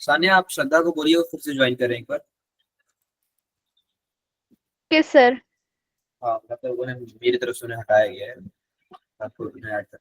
सानिया, आप श्रद्धा को बोलिए वो फिर से ज्वाइन करें एक बार। Yes sir. हाँ, मतलब उन्हें मेरी तरफ से उन्हें हटाया गया है। आपको उन्हें ऐड कर।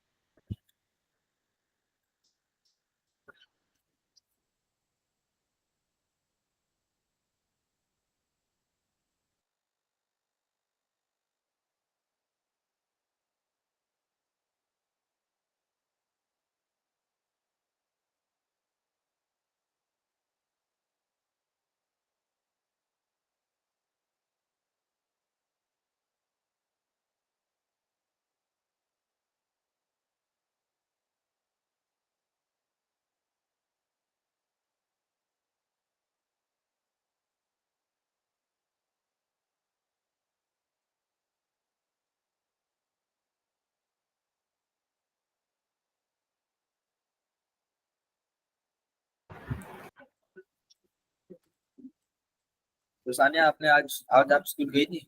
तो सानिया, आपने आज आज आप स्कूल गई थी?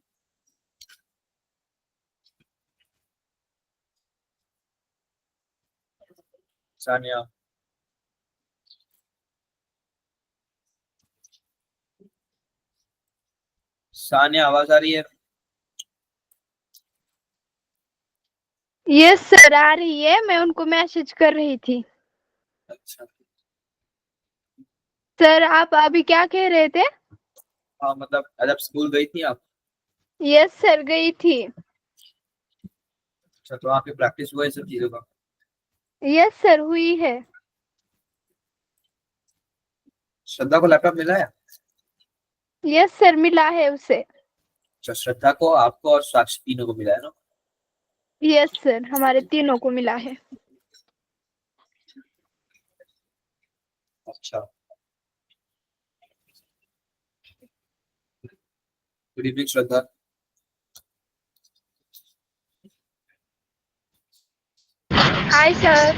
सानिया। सानिया, आवाज आ रही है? यस सर, आ रही है। मैं उनको मैसेज कर रही थी। अच्छा। सर आप अभी क्या कह रहे थे? हाँ, मतलब आज आप स्कूल गई थी आप? यस सर, गई थी। अच्छा, तो आपकी प्रैक्टिस हुआ है सब चीजों का? यस सर, हुई है। श्रद्धा को लैपटॉप मिला है? यस सर, मिला है उसे। अच्छा, श्रद्धा को, आपको और साक्षी तीनों को मिला है ना? यस सर, हमारे तीनों को मिला है। अच्छा। Good evening Shraddha. Hi sir.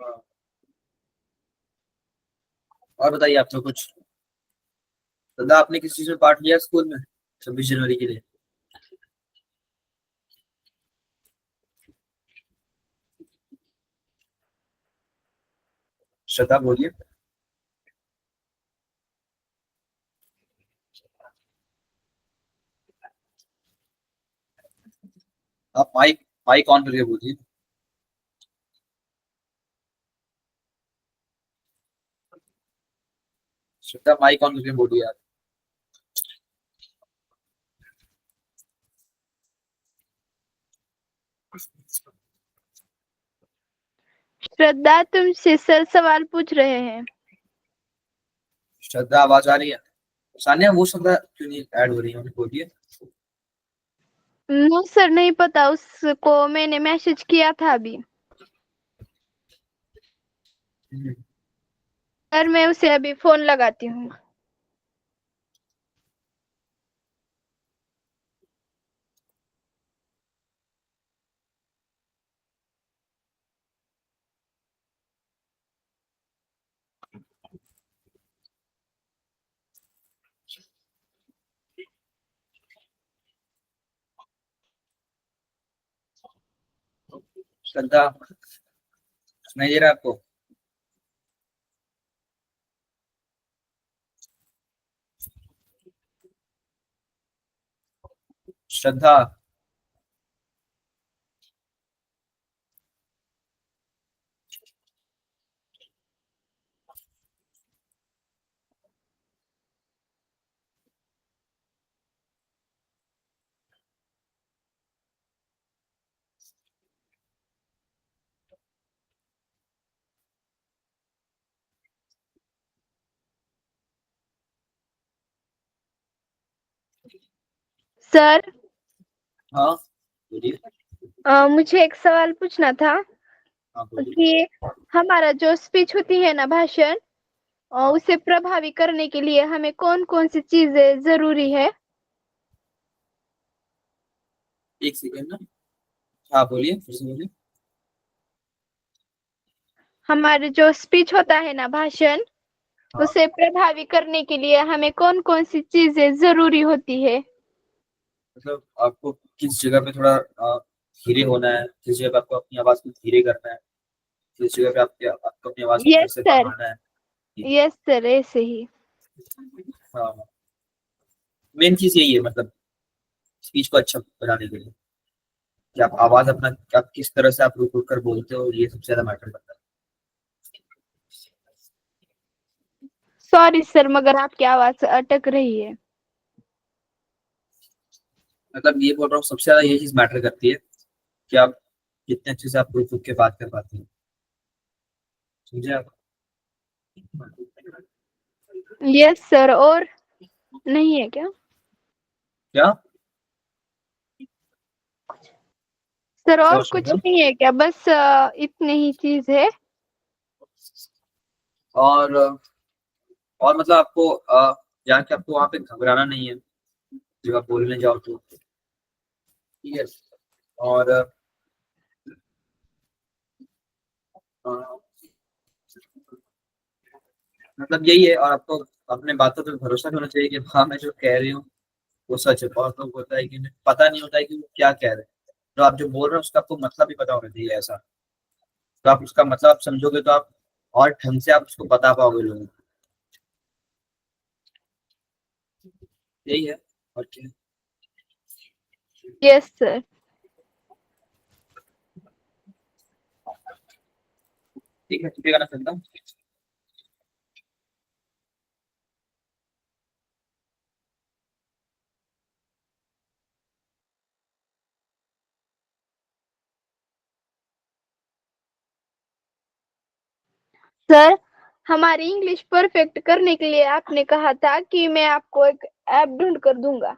हाँ, और बताइए आप तो कुछ। श्रद्धा, आपने किस चीज में पार्ट लिया स्कूल में 26 जनवरी के लिए? श्रद्धा बोलिए। आप माइक माइक ऑन करके बोलिए। श्रद्धा, माइक ऑन करके बोलिए आप। श्रद्धा तुमसे सर सवाल पूछ रहे हैं। श्रद्धा, आवाज आ रही है? सानिया, वो श्रद्धा क्यों नहीं ऐड हो रही है, उन्हें बोलिए। नो सर, नहीं पता, उसको मैंने मैसेज किया था अभी। सर मैं उसे अभी फोन लगाती हूँ। श्रद्धा, सुनाई दे रहा है आपको? श्रद्धा। सर हाँ, बोलिए। मुझे एक सवाल पूछना था हाँ, बोलिए। कि हमारा जो स्पीच होती है ना, भाषण, हाँ, उसे प्रभावी करने के लिए हमें कौन कौन सी चीजें जरूरी है? एक सेकेंड ना। हाँ, बोलिए, फिर से बोलिए। हमारे जो स्पीच होता है ना, भाषण, हाँ, उसे प्रभावी करने के लिए हमें कौन कौन सी चीजें जरूरी होती है? मतलब आपको किस जगह पे थोड़ा धीरे होना है, किस जगह पे आपको अपनी आवाज को धीरे करना है, किस जगह पे आपको अपनी आवाज को फिर यस से सर। बढ़ाना है। यस सर, ऐसे ही। हाँ, मेन चीज यही है, मतलब स्पीच को अच्छा बनाने के लिए कि आप आवाज अपना, आप किस तरह से आप रुक रुक कर बोलते हो, ये सबसे ज्यादा मैटर करता है। सॉरी सर, मगर आपकी आवाज अटक रही है। मतलब ये बोल रहा हूँ, सबसे ज्यादा ये चीज मैटर करती है कि आप कितने अच्छे से आप रुक रुक के बात कर पाते हैं। समझे आप? यस सर, और नहीं है क्या? क्या? सर और सोच कुछ मतलब, नहीं है क्या? बस इतनी ही चीज है। और मतलब आपको जान के आपको वहां पे घबराना नहीं है जब आप बोलने जाओ तो, ठीक है। और अ, मतलब यही है, और आपको अपने बातों पे भरोसा भी होना चाहिए कि हाँ मैं जो कह रही हूँ वो सच है। बहुत लोग होता है कि उन्हें पता नहीं होता है कि वो क्या कह रहे हैं, तो आप जो बोल रहे हैं उसका आपको मतलब भी पता होना चाहिए ऐसा। तो आप उसका मतलब आप समझोगे तो आप और ढंग से आप उसको बता पाओगे लोगों को। यही है, और क्या। Yes sir. ठीक है, ठीक है, गाना सुनता हूँ। सर, हमारी इंग्लिश परफेक्ट करने के लिए आपने कहा था कि मैं आपको एक ऐप ढूंढ कर दूंगा।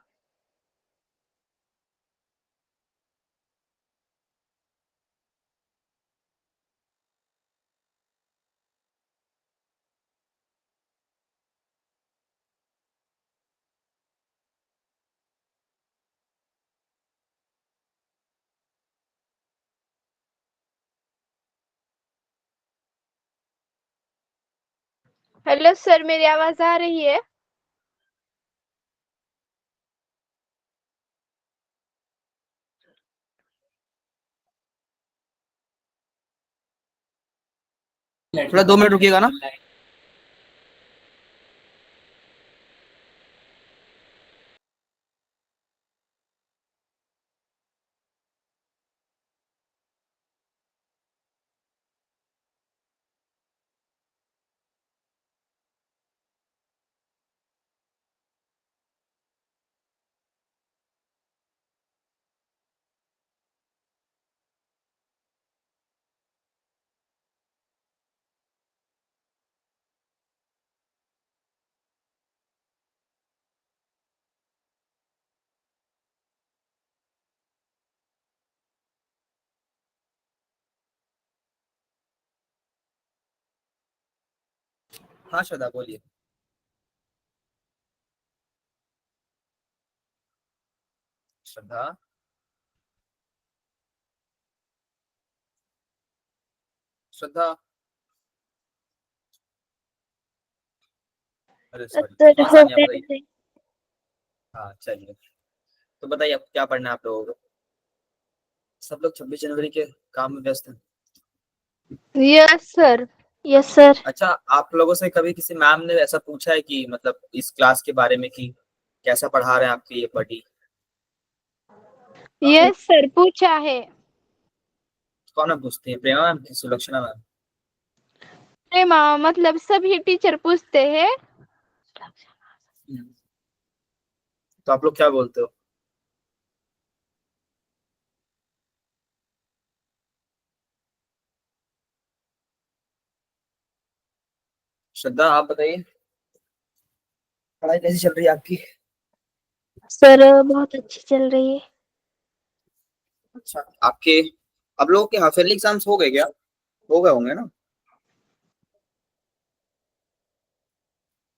हेलो सर, मेरी आवाज आ रही है? थोड़ा 2 मिनट रुकिएगा ना। हाँ श्रद्धा, बोलिए। श्रद्धा, श्रद्धा, अरे सॉरी, सर हाँ हो सानिया गया बताइए। नहीं। हाँ चलिए, तो बताइए आप क्या पढ़ना है आप लोगों को। सब लोग 26 जनवरी के काम में व्यस्त हैं। Yes sir. Yes sir. अच्छा, आप लोगों से कभी किसी मैम ने ऐसा पूछा है कि मतलब इस क्लास के बारे में कि कैसा पढ़ा रहे हैं आपके ये बडी? हाँ, यस सर, पूछा है। कौन मैम पूछती है, प्रेमा मैम की सुलक्षणा मैम? प्रेमा, मतलब सभी टीचर पूछते हैं। तो आप लोग क्या बोलते हो? श्रद्धा, आप बताइए, पढ़ाई कैसी चल रही है आपकी? सर बहुत अच्छी चल रही है। अच्छा, आपके आप लोगों के हाफ ईयरली एग्जाम्स हो गए क्या? हो गए होंगे ना?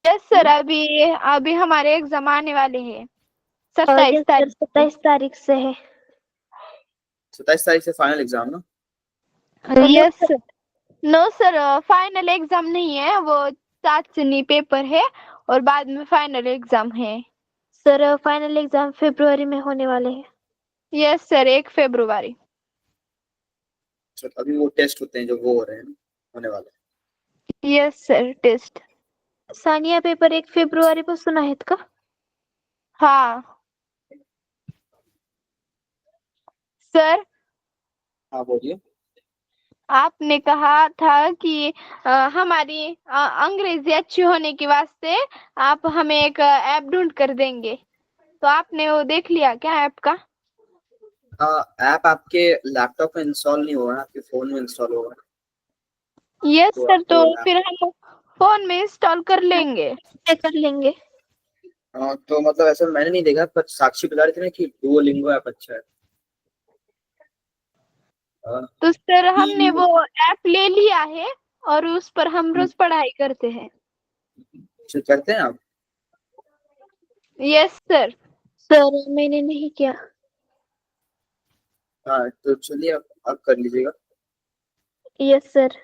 यस सर, हम्म? अभी अभी हमारे एग्जाम आने वाले हैं। यस 27 सर, तारीख को। 27 तारीख से है। 27 तारीख से फाइनल एग्जाम ना? No yes sir. Sir. No sir, final exam नहीं है वो, चाचनी पेपर है और बाद में फाइनल एग्जाम है। सर फाइनल एग्जाम फरवरी में होने वाले हैं। यस सर, 1 फरवरी। अच्छा, अभी वो टेस्ट होते हैं जो वो हो रहे हैं ना, होने वाले हैं। Yes sir, test. सानिया पेपर 1 फेब्रुवारी पासून आहेत का? हाँ सर, हाँ बोलिए। आपने कहा था कि हमारी अंग्रेजी अच्छी होने के वास्ते आप हमें एक ऐप ढूंढ कर देंगे, तो आपने वो देख लिया क्या ऐप का? ऐप आपके लैपटॉप में इंस्टॉल नहीं होगा, आपके फोन में इंस्टॉल होगा। यस तो सर, तो आपको फिर हम फोन में इंस्टॉल कर लेंगे। चेक कर लेंगे। तो मतलब ऐसा मैंने नहीं देखा, पर साक्षी बता रही थी ना कि डुओलिंगो ऐप अच्छा है। हाँ, तो सर हमने वो ऐप ले लिया है और उस पर हम रोज पढ़ाई करते हैं। तो करते हैं आप? Yes sir. सर मैंने नहीं किया। हाँ तो चलिए आप कर लीजिएगा। Yes sir.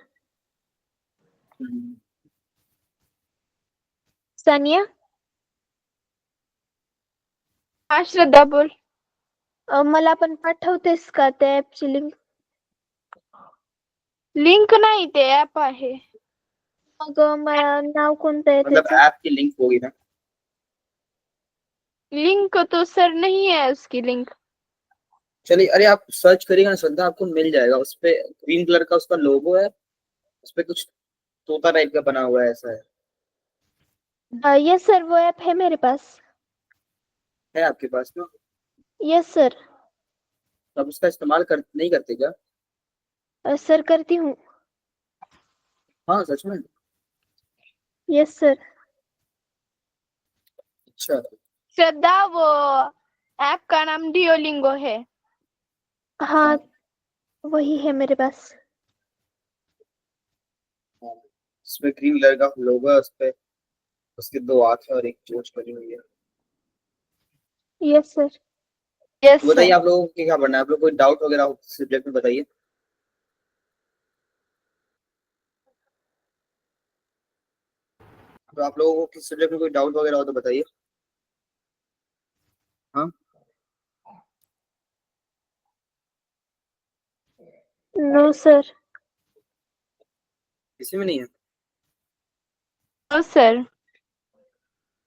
हम्म, सानिया, हाँ श्रद्धा बोल। मला पण पाठवतेस का त्या ॲपची लिंक? लिंक नाही, ते ऐप आहे। मग मला नाव कोणतं आहे मतलब त्याचं? ऐप की लिंक होगी ना? लिंक तो सर नहीं है उसकी लिंक। चलिए, अरे आप सर्च करिएगा ना श्रद्धा, आपको मिल जाएगा। उस पे ग्रीन कलर का उसका लोगो है, उस पे कुछ तोता टाइप का बना हुआ है, ऐसा यस सर, वो ऐप है मेरे पास। है आपके पास ना? Yes sir. तो आप उसका इस्तेमाल नहीं करते क्या? सर करती हूँ। हाँ सच में? Yes sir. अच्छा। श्रद्धा, वो ऐप का नाम डियोलिंगो है। हाँ, वही है मेरे पास। हाँ, उसमें ग्रीन कलर का लोगो है, उस पे उसके दो आंखें और एक चोंच बनी हुई है। Yes sir. यस तो बताइए सर। आप लोगों को क्या पढ़ना है? आप लोग कोई डाउट वगैरह हो सब्जेक्ट में बताइए। तो आप लोगों को किस सब्जेक्ट में कोई डाउट वगैरह हो तो बताइए। हाँ, नो सर। किसी में नहीं है? No sir.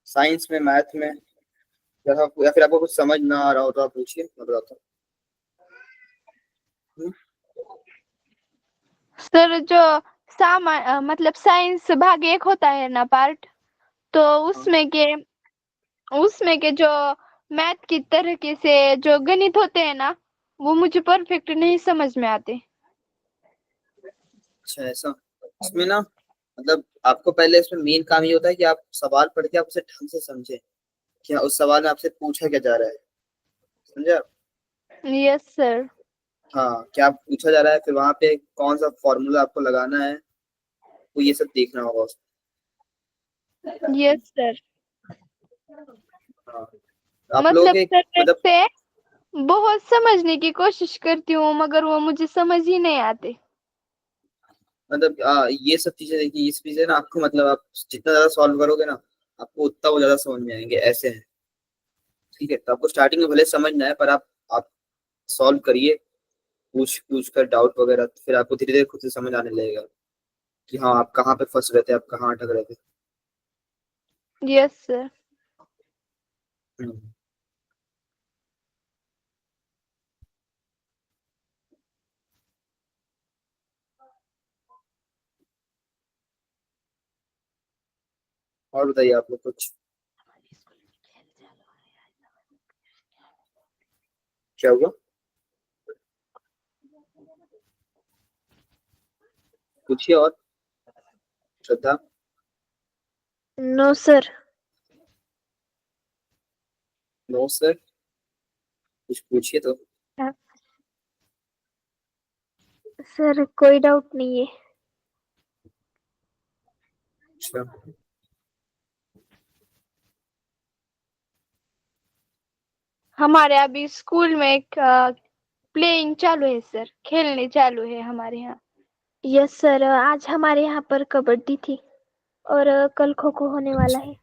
साइंस में, मैथ में, या फिर आपको कुछ समझ ना आ रहा हो तो आप पूछिए, मैं बताता हूँ। सर, जो मतलब साइंस भाग 1 होता है ना, पार्ट, तो हाँ, उसमें के जो मैथ की तरीके से जो गणित होते हैं ना, वो मुझे परफेक्ट नहीं समझ में आते। अच्छा ऐसा। इसमें ना मतलब आपको पहले इसमें मेन काम ये होता है कि आप सवाल पढ़ के आप उसे ढंग से समझे, क्या उस सवाल में आपसे पूछा क्या जा रहा है। समझे आप? Yes sir. हाँ, क्या पूछा जा रहा है, फिर वहां पे कौन सा फॉर्मूला आपको लगाना है, तो ये सब देखना होगा उसमें। Yes sir. हाँ, तो आप लोग मतलब एक सर, मतलब वैसे बहुत समझने की कोशिश करती हूँ मगर वो मुझे समझ ही नहीं आते। ये सब चीजें देखिए, ये सब चीजें ना आपको मतलब आप जितना ज्यादा सॉल्व करोगे ना, आपको उतना वो ज्यादा समझ में आएंगे, ऐसे हैं। ठीक है, तो आपको स्टार्टिंग में भले समझ ना आए, पर आप सॉल्व करिए, पूछ पूछ कर डाउट वगैरह, तो फिर आपको धीरे धीरे खुद से समझ आने लगेगा कि हाँ आप कहाँ पे फंस रहे थे, आप कहाँ अटक रहे थे। Yes sir. हम्म। और बताइए आप लोग कुछ। क्या हुआ? पूछिए और, Shraddha. No sir. No sir? कुछ पूछिए तो। सर कोई डाउट नहीं है। अच्छा, हमारे अभी स्कूल में एक प्लेइंग चालू है सर, खेलने चालू है हमारे यहाँ। यस सर, आज हमारे यहाँ पर कबड्डी थी और कल खो खो होने वाला है।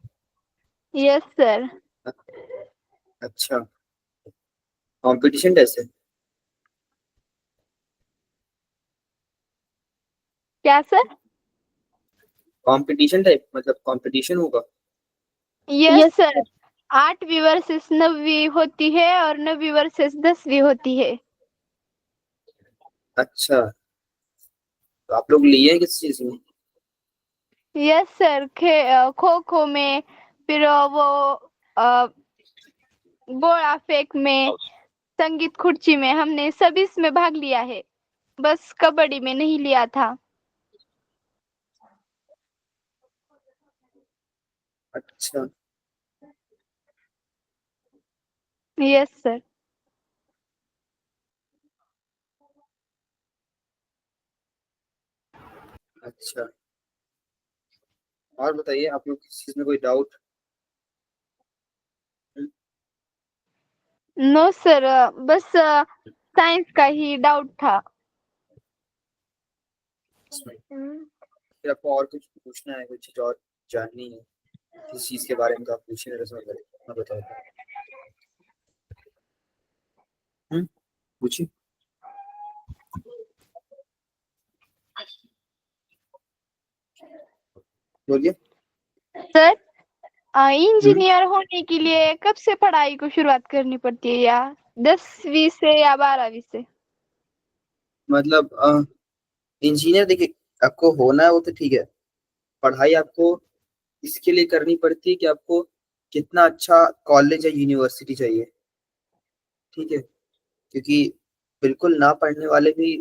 Yes sir. अच्छा, कंपटीशन कैसे? क्या सर? कंपटीशन टाइप, मतलब कंपटीशन होगा। यस सर, 8वीं वर्सेस 9वीं होती है और 9वीं वर्सेस 10वीं होती है। अच्छा, तो आप लोग लिए हैं किस चीज में? यस सर, खो खो में, फिर वो गोला फेंक में, संगीत खुर्ची में, हमने सभी इसमें भाग लिया है, बस कबड्डी में नहीं लिया था। अच्छा यस सर। अच्छा, और बताइए आप लोग किस चीज में कोई डाउट? नो सर, बस साइंस का ही डाउट था। फिर आपको और कुछ पूछना है, कुछ चीज और जाननी है किस चीज के बारे में, तो आप पूछिए मेरे से, मैं बताता हूँ। पूछिए, बोलिए। सर, हम्म, इंजीनियर होने के लिए कब से पढ़ाई को शुरुआत करनी पड़ती है, या 10वीं से या 12वीं से? मतलब इंजीनियर देखिए, आपको होना है वो तो ठीक है, पढ़ाई आपको इसके लिए करनी पड़ती है कि आपको कितना अच्छा कॉलेज या यूनिवर्सिटी चाहिए, ठीक है। क्योंकि बिल्कुल ना पढ़ने वाले भी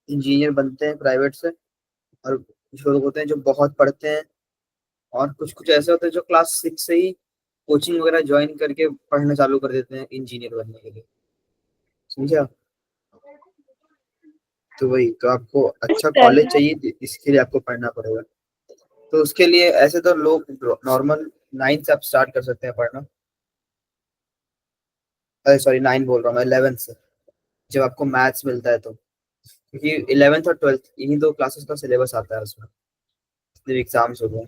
इंजीनियर बनते हैं प्राइवेट से, और कुछ लोग होते हैं जो बहुत पढ़ते हैं, और कुछ कुछ ऐसे होते हैं जो क्लास 6 से ही कोचिंग वगैरह ज्वाइन करके पढ़ना चालू कर देते हैं इंजीनियर बनने के लिए, समझे आप? तो वही तो, आपको अच्छा सर, कॉलेज चाहिए, इसके लिए आपको पढ़ना पड़ेगा। तो उसके लिए ऐसे तो लोग नॉर्मल 9 से आप स्टार्ट कर सकते हैं पढ़ना। अरे सॉरी, 9 बोल रहा हूँ मैं, 11 से, जब आपको मैथ्स मिलता है तो, क्योंकि 11th और 12th इन्हीं दो क्लासेस का सिलेबस आता है उसमें, फिर एग्जाम्स हो गए।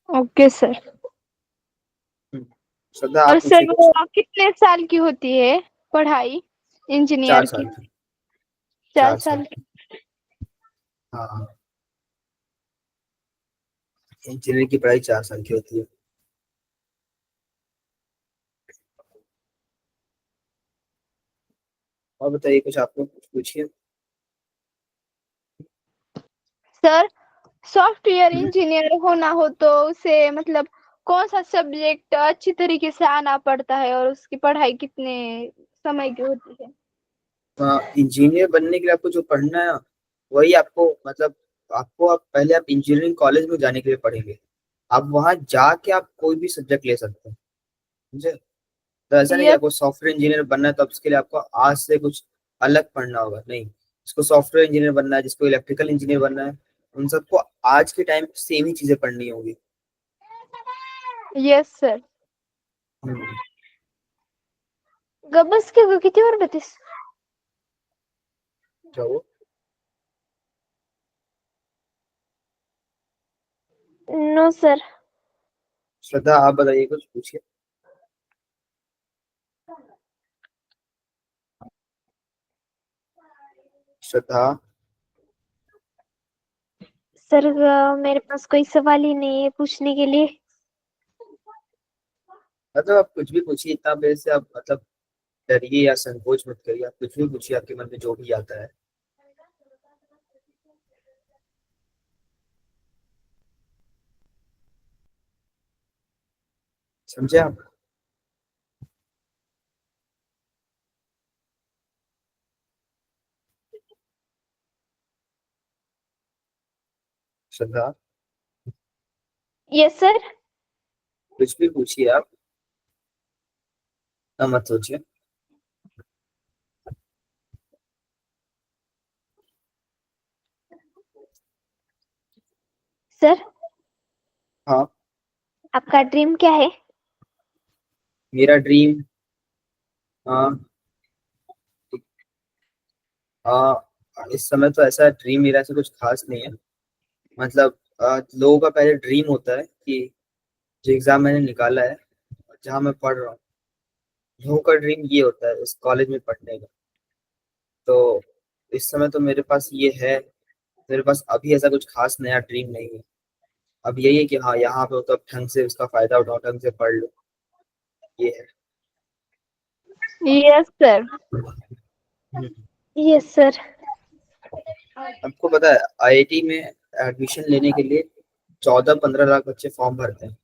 Okay sir. श्रद्धा और आप सर, पूछिए कुछ। वो कितने साल की होती है पढ़ाई चार इंजीनियर की? साल की 4 4 साल साल की की। हाँ, इंजीनियरिंग की पढ़ाई 4 साल की होती है। और बताइए कुछ, आपको कुछ पूछिए। सर, सॉफ्टवेयर हम्म, इंजीनियर होना हो तो उसे मतलब कौन सा सब्जेक्ट अच्छी तरीके से आना पड़ता है, और उसकी पढ़ाई कितने समय की होती है? इंजीनियर बनने के लिए आपको जो पढ़ना है ना, वही आपको मतलब, आप पहले आप इंजीनियरिंग कॉलेज में जाने के लिए पढ़ेंगे। आप वहां जाके आप कोई भी सब्जेक्ट ले सकते हैं, समझे? तो ऐसा नहीं कि यस। आपको सॉफ्टवेयर इंजीनियर बनना है तो अब उसके लिए आपको आज से कुछ अलग पढ़ना होगा, नहीं। जिसको सॉफ्टवेयर इंजीनियर बनना है, जिसको इलेक्ट्रिकल इंजीनियर बनना है, उन सबको आज के टाइम सेम ही चीजें पढ़नी होगी। Yes sir. हम्म, ग बस की ग किती वर बतीस. क्या वो? No sir. श्रद्धा आप बताइए, कुछ पूछिए। श्रद्धा, सर मेरे पास कोई सवाल ही नहीं है पूछने के लिए. मतलब आप कुछ भी पूछिए, इतना मेरे से आप मतलब डरिए या संकोच मत करिए, आप कुछ भी पूछिए, आपके मन में जो भी आता है। समझे आप? श्रद्धा, यस सर. कुछ भी पूछिए आप, ना मत सोचिए। सर, हाँ, आपका ड्रीम क्या है? मेरा ड्रीम, हाँ, इस समय तो ऐसा ड्रीम मेरा से कुछ खास नहीं है। मतलब लोगों का पहले ड्रीम होता है कि जो एग्जाम मैंने निकाला है, जहाँ मैं पढ़ रहा हूँ, लोगों का ड्रीम ये होता है उस कॉलेज में पढ़ने का। तो इस समय तो मेरे पास ये है, मेरे पास अभी ऐसा कुछ खास नया ड्रीम नहीं है। अब यही है कि हाँ यहाँ पे हो तो अब ढंग से उसका फायदा उठाओ, ढंग से पढ़ लो, ये है। Yes sir. Hmm. Yes sir. आपको पता है आईआईटी में एडमिशन लेने के लिए 14-15 लाख बच्चे फॉर्म भरते हैं,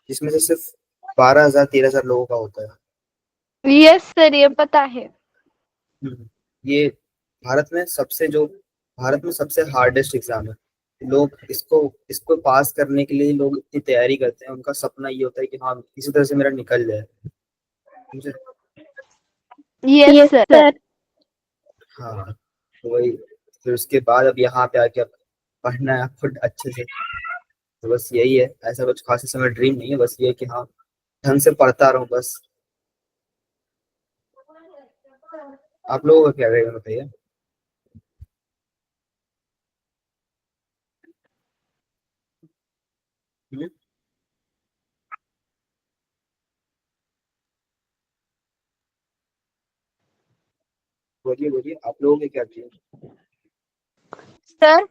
जिसमें से सिर्फ 12,000-13,000 लोगों का होता है। यस सर, ये पता है। ये भारत में सबसे जो भारत में सबसे हार्डेस्ट एग्जाम है। लोग इसको इसको पास करने के लिए लोग इतनी तैयारी करते हैं, उनका सपना ये होता है कि हाँ किसी तरह से मेरा निकल जाए। मुझे यस यस सर। सर। हाँ तो वही, फिर उसके बाद अब यहाँ पे आके अब पढ़ना है खुद अच्छे से। तो बस यही है, ऐसा कुछ खास समय ड्रीम नहीं है, बस ये है कि हाँ ढंग से पढ़ता रहूं बस। आप लोगों का क्या रहेगा बताइए। हम्म, बोलिए बोलिए, आप लोगों के क्या ड्रीम। सर,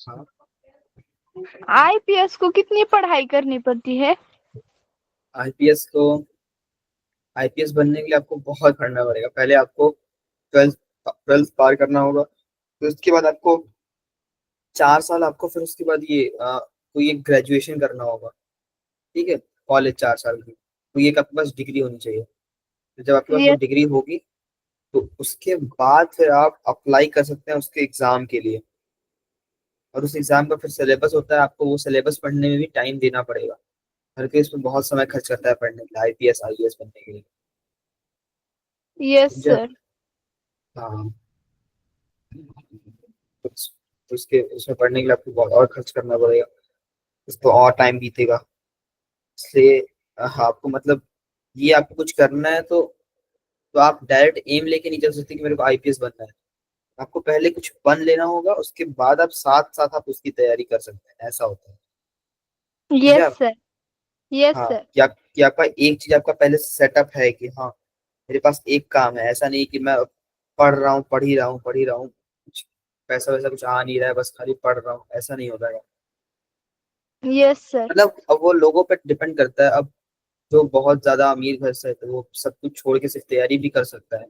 हाँ, आईपीएस को कितनी पढ़ाई करनी पड़ती है? आईपीएस को आईपीएस बनने के लिए आपको बहुत पढ़ना पड़ेगा। पहले आपको ट्वेल्थ ट्वेल्थ पार करना होगा, फिर उसके बाद आपको 4 साल आपको, फिर उसके बाद ये कोई एक ग्रेजुएशन करना होगा। ठीक है, कॉलेज 4 साल की, तो ये आपके पास डिग्री होनी चाहिए। तो जब आपके पास वो यस। डिग्री होगी तो उसके बाद फिर आप अप्लाई कर सकते हैं उसके एग्जाम के लिए। और उस एग्जाम का फिर सिलेबस होता है, आपको वो सिलेबस पढ़ने में भी टाइम देना पड़ेगा। हर कोई इसमें बहुत समय खर्च करता है पढ़ने के लिए, आईपीएस आईएएस बनने के लिए। यस समझे। सर। हाँ, तो उसके उसमें पढ़ने के लिए आपको बहुत और खर्च करना पड़ेगा, उस पर और टाइम बीतेगा। इसलिए आपको मतलब ये आपको कुछ करना है तो आप डायरेक्ट एम लेके नहीं चल सकते कि मेरे को आईपीएस बनना है। आपको पहले कुछ बन लेना होगा, उसके बाद आप साथ साथ आप उसकी तैयारी कर सकते हैं, ऐसा होता है। समझे यस आप। सर। यस हाँ, सर। कि आपका एक चीज आपका पहले से सेटअप है कि हाँ मेरे पास एक काम है। ऐसा नहीं कि मैं पढ़ रहा हूँ, पढ़ ही रहा हूँ, कुछ पैसा वैसा कुछ आ नहीं रहा है, बस खाली पढ़ रहा हूँ, ऐसा नहीं होता है। Yes sir. मतलब अब वो लोगों पर डिपेंड करता है। अब जो बहुत ज्यादा अमीर घर से है तो वो सब कुछ छोड़ के सिर्फ तैयारी भी कर सकता है।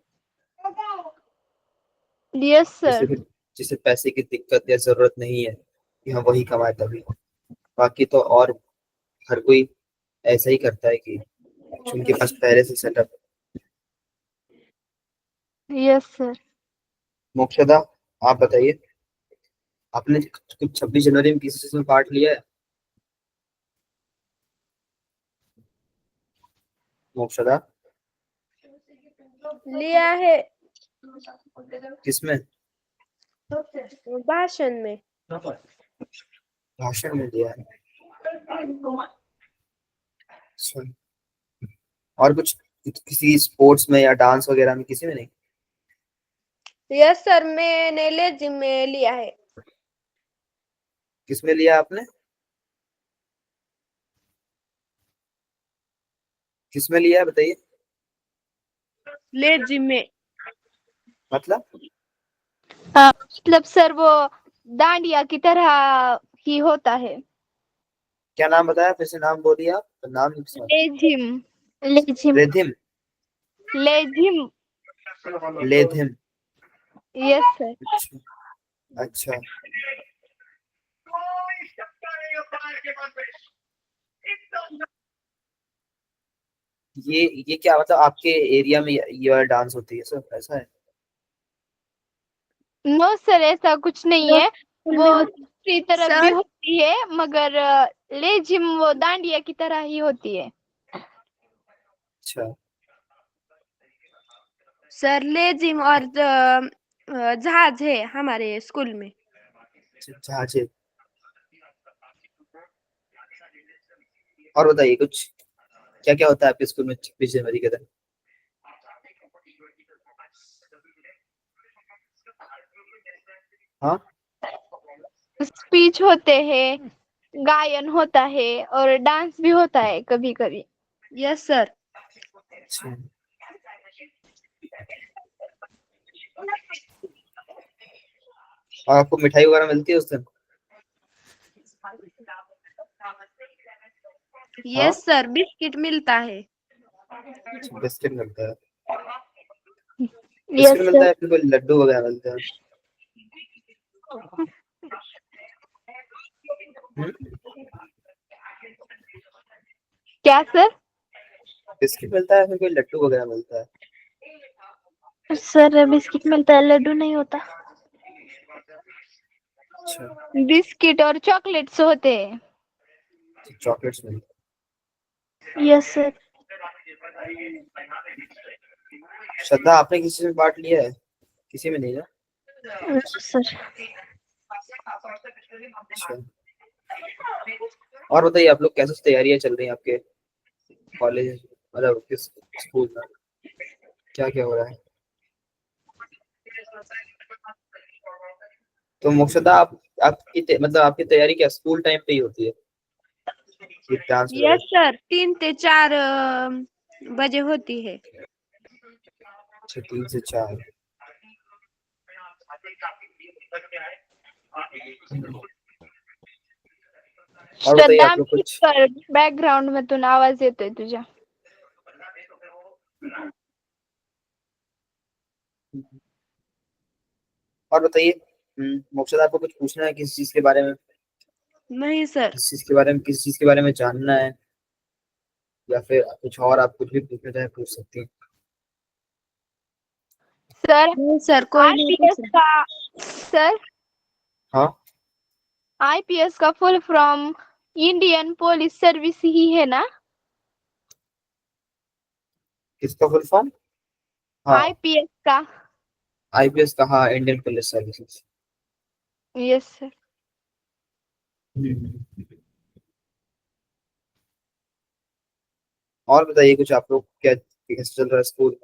यस जिसे सर। फिर जिसे पैसे की दिक्कत या जरूरत नहीं है कि हाँ वही कमाए तभी। बाकी तो और हर कोई ऐसा ही करता है कि उनके पास पहले से सेटअप। Yes sir. मोक्षदा, आप बताइए, आपने कुछ 26 जनवरी में किसी चीज में पार्ट लिया है। मोक्षदा, लिया है। किसमें। भाषण में। भाषण में लिया है। अच्छा। और कुछ किसी स्पोर्ट्स में या डांस वगैरह में किसी में नहीं। यस सर, मैंने लेजिम में लिया है। किसमें लिया आपने, किसमें लिया है बताइए। लेजिम में। मतलब मतलब सर वो डांडिया की तरह ही होता है। क्या नाम बताया, फिर से नाम बोलिए आप, तो नाम नहीं सुना। लेजिम। लेजिम। लेधिम। लेजिम। लेधिम। Yes sir. अच्छा। अच्छा, ये क्या मतलब आपके एरिया में ये वाला डांस होती है सर, ऐसा है। नो सर, ऐसा कुछ नहीं है। वो दूसरी तरफ भी सर होती है, मगर लेजिम वो डांडिया की तरह ही होती है। अच्छा। सर लेजिम और जहाज है हमारे स्कूल में। जहाजे। और बताइए कुछ, क्या क्या होता है आपके स्कूल में 26 जनवरी के दिन। हाँ। स्पीच होते हैं, गायन होता है और डांस भी होता है कभी कभी। Yes sir. अच्छा। और आपको मिठाई वगैरह मिलती है उस दिन? यस सर, बिस्किट मिलता है। अच्छा, बिस्किट मिलता है। यस बिस्किट मिलता सर। है, फिर कोई लड्डू वगैरह मिलते हैं? क्या सर? बिस्किट मिलता है, फिर कोई लड्डू वगैरह मिलता है? सर बिस्किट मिलता है, लड्डू नहीं होता। अच्छा, बिस्किट और चॉकलेट्स होते हैं। चॉकलेट्स मिलती यस सर। है। श्रद्धा, आपने किसी में पार्ट लिया है? किसी में नहीं ना? No sir. अच्छा, और बताइए, आप लोग कैसे तैयारियां चल रही हैं आपके कॉलेज, मतलब किस स्कूल में क्या क्या हो रहा है? तो मोक्षदा, मतलब आपकी तैयारी क्या स्कूल टाइम पे ही होती है, ये डांस वगैरह? यस सर, 3 से 4 बजे होती है। अच्छा, 3 से 4। और बताइए श्रद्धा, आप लोग कुछ। बॅकग्राऊंड मधून आवाज येतोय तुझ्या. और बताइए, मोक्षदा, आपको कुछ पूछना है किसी चीज के बारे में? नहीं सर। किसी चीज के बारे में जानना है, या फिर कुछ और आप कुछ भी पूछना चाहे पूछ सकती हैं। सर, नहीं सर, कोई नहीं आईपीएस पूछा। का सर हाँ, आईपीएस का full form Indian Police Service ही है ना? किसका फुल फॉर्म? हाँ, आईपीएस का. आईपीएस का, हाँ, Indian Police Services. Yes sir. और बताइए कुछ, आप लोग क्या कैसे चल रहा है स्कूल,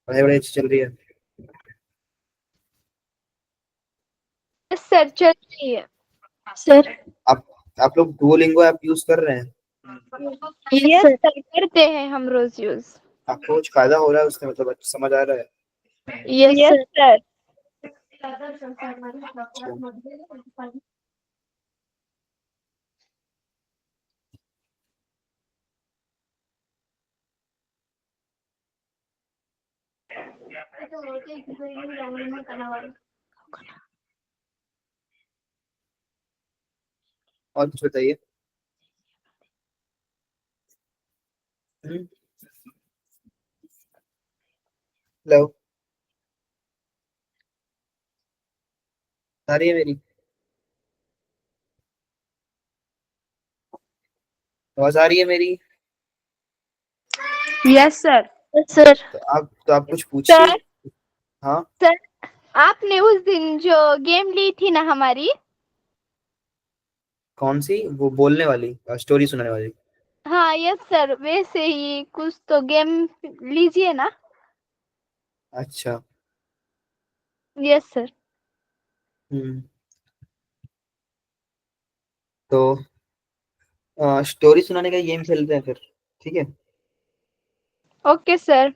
पढ़ाई वढ़ाई अच्छी चल रही है? यस सर, चल रही है. सर। आप आप लोग डुओलिंगो ऐप यूज कर रहे हैं? Yes yes sir. सर, करते हैं हम रोज यूज. आपको कुछ फायदा हो रहा है उससे, मतलब अच्छा समझ आ रहा है? Yes yes sir. अच्छा। और कुछ बताइए। हेलो। आ रही है मेरी आवाज, आ रही है मेरी? Yes sir. Yes sir. तो आप कुछ पूछिए। सर, हाँ, सर, आपने उस दिन जो गेम ली थी ना हमारी. कौन सी? वो बोलने वाली, स्टोरी सुनाने वाली? हाँ यस सर, वैसे ही कुछ तो गेम लीजिए ना. अच्छा। Yes sir. हम्म तो स्टोरी सुनाने का गेम खेलते हैं फिर, ठीक है? Okay sir.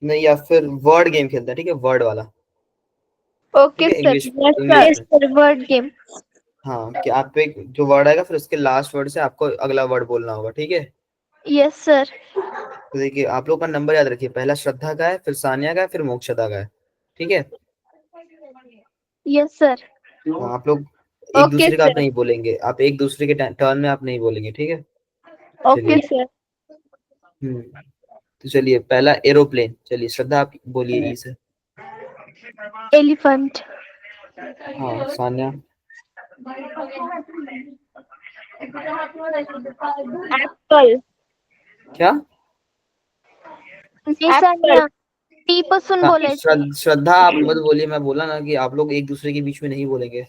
नहीं, या फिर वर्ड गेम खेलते हैं, ठीक है, वर्ड वाला। ठीक ओके है, sir. English yes English sir. Yes में। Sir, word game. हाँ, कि आप पे जो वर्ड आएगा, फिर उसके लास्ट वर्ड से आपको अगला वर्ड बोलना होगा, ठीक है? Yes sir. तो देखिए, आप लोग का नंबर याद रखिए, पहला श्रद्धा का है, फिर सानिया का है, फिर मोक्षदा का है, ठीक है? Yes sir. हाँ, आप लोग एक ओके दूसरे का आप सर. नहीं बोलेंगे, आप एक दूसरे के टर्न में आप नहीं बोलेंगे, ठीक है? ओके चलिए। सर. हम्म तो चलिए, पहला एरोप्लेन, चलिए श्रद्धा आप बोलिए ई से। एलिफेंट। हाँ, सानिया? एप्पल. क्या? नहीं एप्पल. सानिया, टी पासून बोलायचं. श्रद्धा, आप मत बोलिए, मैं बोला ना कि आप लोग एक दूसरे के बीच में नहीं बोलेंगे।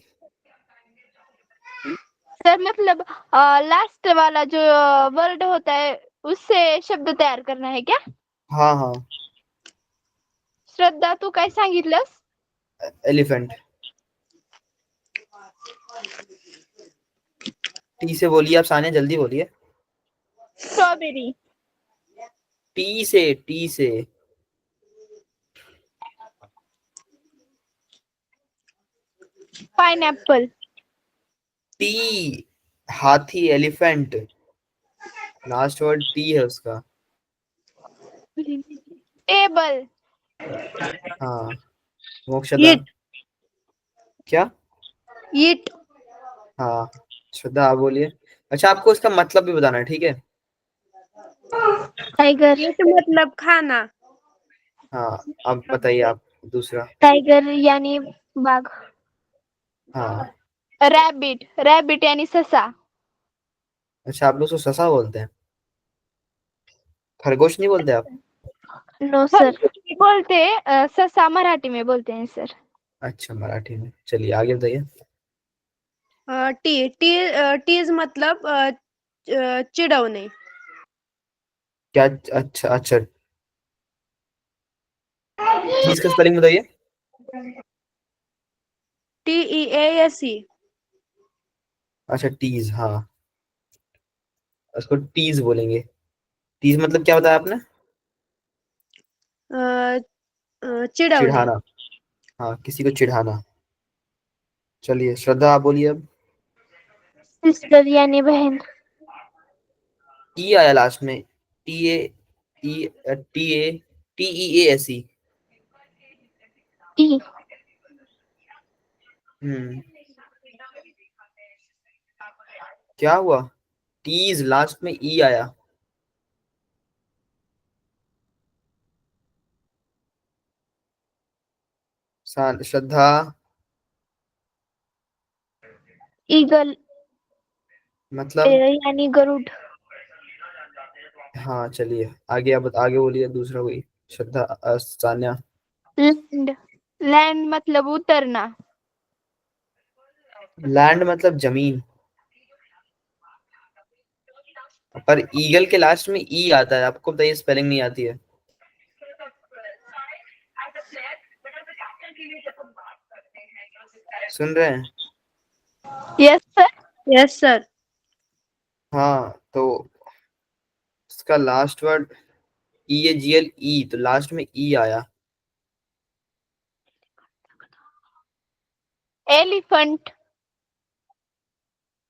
सर मतलब लास्ट वाला जो वर्ड होता है उससे शब्द तयार करना है क्या? हाँ हाँ, श्रद्धा, तू काय सांगितलंस? एलिफेंट। टी से बोलिए आप, सानिया जल्दी बोलिए। स्ट्रॉबेरी. टी से। पाइनएप्पल, टी, हाथी, एलिफेंट, लास्ट वर्ड टी है उसका। टेबल, हाँ मोक्षदा। ईट क्या? ईट हाँ श्रद्धा आप बोलिए। अच्छा आपको इसका मतलब भी बताना है, ठीक है? टाइगर। ईट मतलब खाना। हाँ अब बताइए आप दूसरा। टाइगर यानी बाघ। हाँ रैबिट, रैबिट यानी ससा। अच्छा आप लोग तो ससा बोलते हैं, खरगोश नहीं बोलते आप? No sir. खरगोश बोलते हैं, ससा मराठी में बोलते हैं सर। अच्छा मराठी में, चलिए आगे बताइए। टी टी टीज मतलब चिढ़वणे। क्या? अच्छा अच्छा, चीज का स्पेलिंग बताइए। TEASE। अच्छा टीज, हाँ उसको टीज बोलेंगे। टीज मतलब क्या बताया आपने? चिढ़वणे। चिढ़ाना, हाँ किसी को चिढ़ाना। चलिए श्रद्धा आप बोलिए अब। सिस्टर यानी बहन। ई आया लास्ट में, T A, E, T A, T E A S E. T. Hmm, क्या हुआ? टीज लास्ट में ई आया। श्रद्धा। ईगल मतलब? यानी गरुड़। हाँ चलिए आगे, अब आगे बोलिए दूसरा कोई। श्रद्धा, सान्या। लैंड, लैंड मतलब उतरना। लैंड मतलब जमीन, पर ईगल के लास्ट में ई आता है, आपको बताइए स्पेलिंग नहीं आती है? सुन रहे हैं? Yes sir. Yes sir. हाँ तो इसका लास्ट वर्ड ई ए जी एल ई, तो लास्ट में ई आया। एलिफेंट,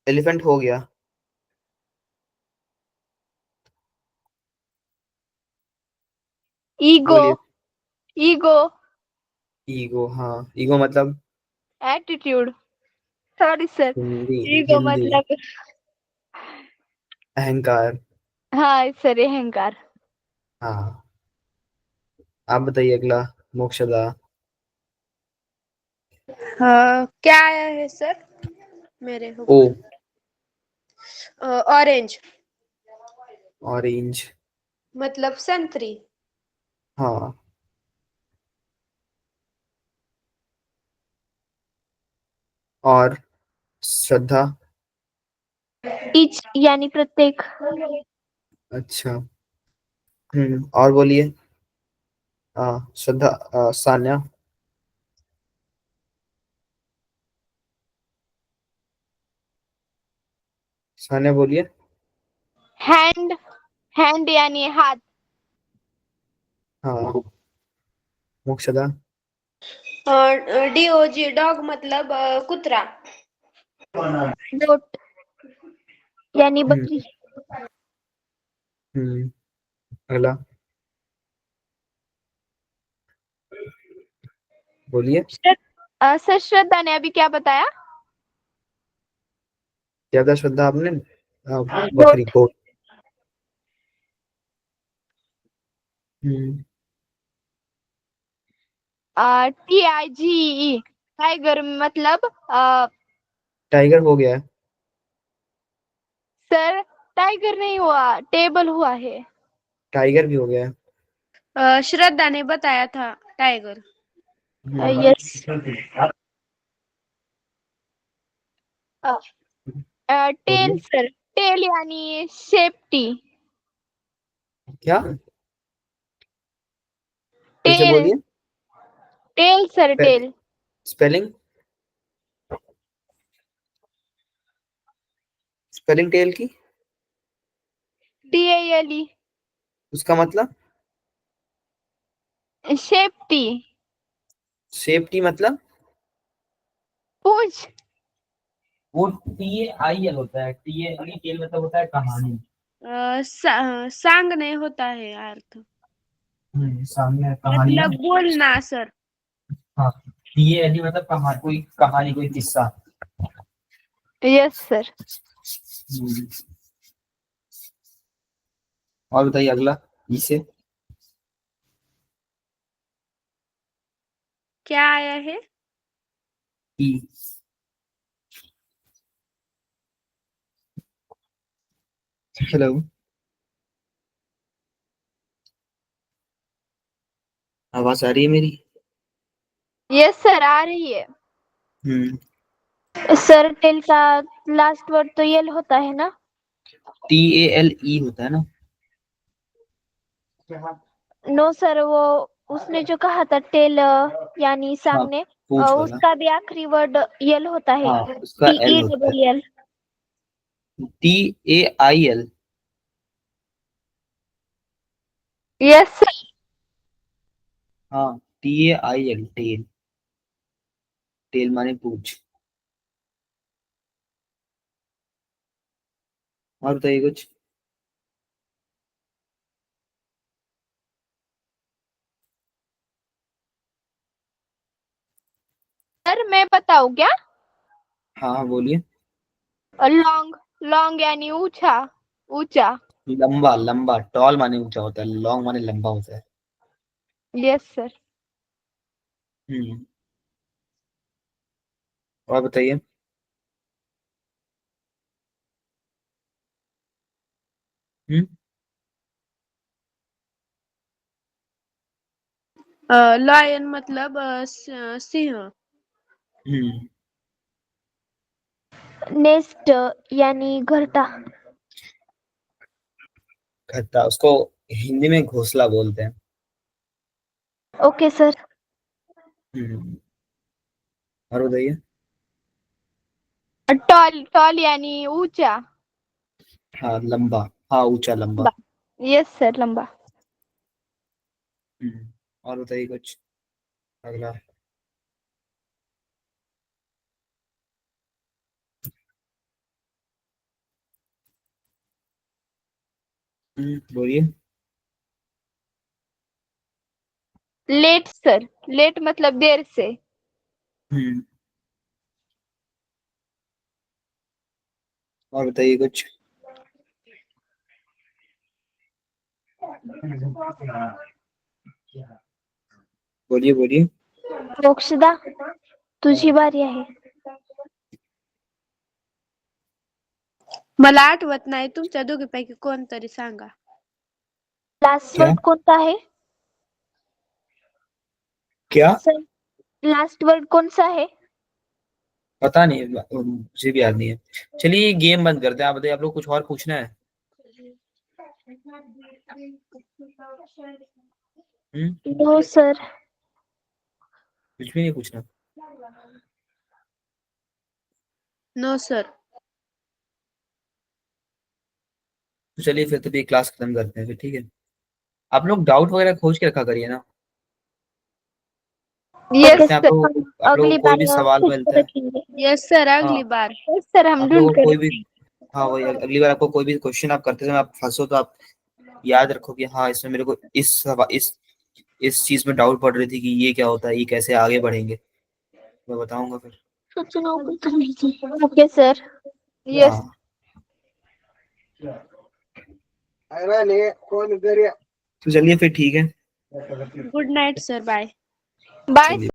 एलिफेंट हो गया। ईगो, बोलिए। ईगो, ईगो, हाँ ईगो मतलब? Attitude. Sorry sir, Hindi, ego Hindi, मतलब, अहंकार। हाँ सर अहंकार। हाँ आप बताइए अगला, मोक्षदा। क्या आया है सर मेरे ओ, ऊपर? Orange orange. मतलब संतरी। हाँ और श्रद्धा। ईच यानी प्रत्येक। अच्छा, और बोलिए। श्रद्धा, सान्या। सान्या बोलिए। हैंड, हैंड यानी हाथ। हाँ मोक्षदा। DOG डॉग मतलब कुत्रा। गोट यानी हम्म बकरी। हम्म अगला बोलिए। सर श्रद्धा ने अभी क्या बताया? क्या था श्रद्धा आपने? बकरी, गोट। गोट। हम्म TIGE, टाइगर मतलब टाइगर हो गया है। सर टाइगर नहीं हुआ, टेबल हुआ है। टाइगर भी हो गया है। श्रद्धा ने बताया था टाइगर। Hmm yes. टेल बोलिए। सर, टेल यानी सेफ्टी। क्या? फिर से टेल, बोलिए। Tail sir tail. Spelling, spelling tail की, TALE, उसका मतलब? सेफ्टी। सेफ्टी मतलब? पूछ। वो TAIL होता है, TAL मतलब होता है कहानी। सांगणे होता है अर्थ, सामने कहानी ना। मतलब बोलना सर। हाँ, TAL मतलब कहानी, कोई कहानी, कोई किस्सा। Yes sir. और बताइए अगला, इसे क्या आया है? ई। हेलो, आवाज आ रही है मेरी? यस सर, आ रही है। सर टेल का लास्ट वर्ड तो यल होता है ना? TALE होता है ना। नो सर, वो उसने जो कहा था टेल यानी हाँ, सामने, पूछ वाला। उसका भी आखिरी वर्ड यल होता है। हाँ, उसका L होता है। TELL। TAIL। Yes sir. हाँ, TAIL, टेल। टेल माने पूछ। और बताइए कुछ। सर मैं बताऊँ क्या? हाँ बोलिए। लॉन्ग। लॉन्ग यानी ऊंचा। ऊंचा। लंबा, लंबा, टॉल माने ऊंचा होता है, लॉन्ग माने लंबा होता है। Yes sir. हम्म। और बताइए। हम्म। लॉयन मतलब सिंह। हम्म। नेस्ट यानी घरटा। खट्टा, उसको हिंदी में घोंसला बोलते हैं। Okay sir. हम्म। और बताइए। टॉल। टॉल यानी ऊंचा। हाँ, लंबा। हाँ, ऊंचा, लंबा। यस सर, लंबा। और बताइए कुछ अगला। बोलिए। Late sir. लेट मतलब देर से। हम्म। और बताइए कुछ। बोलिए बोलिए। मोक्षदा, तुझी बारी आहे. मला आठवत नाही, तुमच्या दोघीपैकी कोणतरी सांगा. लास्ट क्या वर्ड कोणता आहे क्या? सर? लास्ट वर्ड कौन सा है? पता नहीं, मुझे भी याद नहीं है। चलिए गेम बंद करते हैं। आप बताइए, आप लोग कुछ और पूछना है? No sir. कुछ भी नहीं पूछना? No sir. तो चलिए फिर तो भी क्लास खत्म करते हैं फिर, ठीक है। आप लोग डाउट वगैरह खोज के रखा करिए ना। यस ओके जैसे सर, हम आप लोगों अगली को कोई बार भी सवाल खुद को मिलता है। रखेंगे. यस सर, हाँ, अगली बार. यस सर, हम आप लोगों ढूंढ को कर कोई भी, हाँ वही, अगली बार आपको कोई भी क्वेश्चन आप करते समय आप फंसो तो आप याद रखो कि हाँ इसमें मेरे को इस चीज में डाउट पड़ रही थी कि ये क्या होता है, ये कैसे आगे बढ़ेंगे, मैं बताऊंगा फिर। Okay sir. यस। हाँ, तो चलिए फिर ठीक है। Good night sir, bye. Bye. चलिए।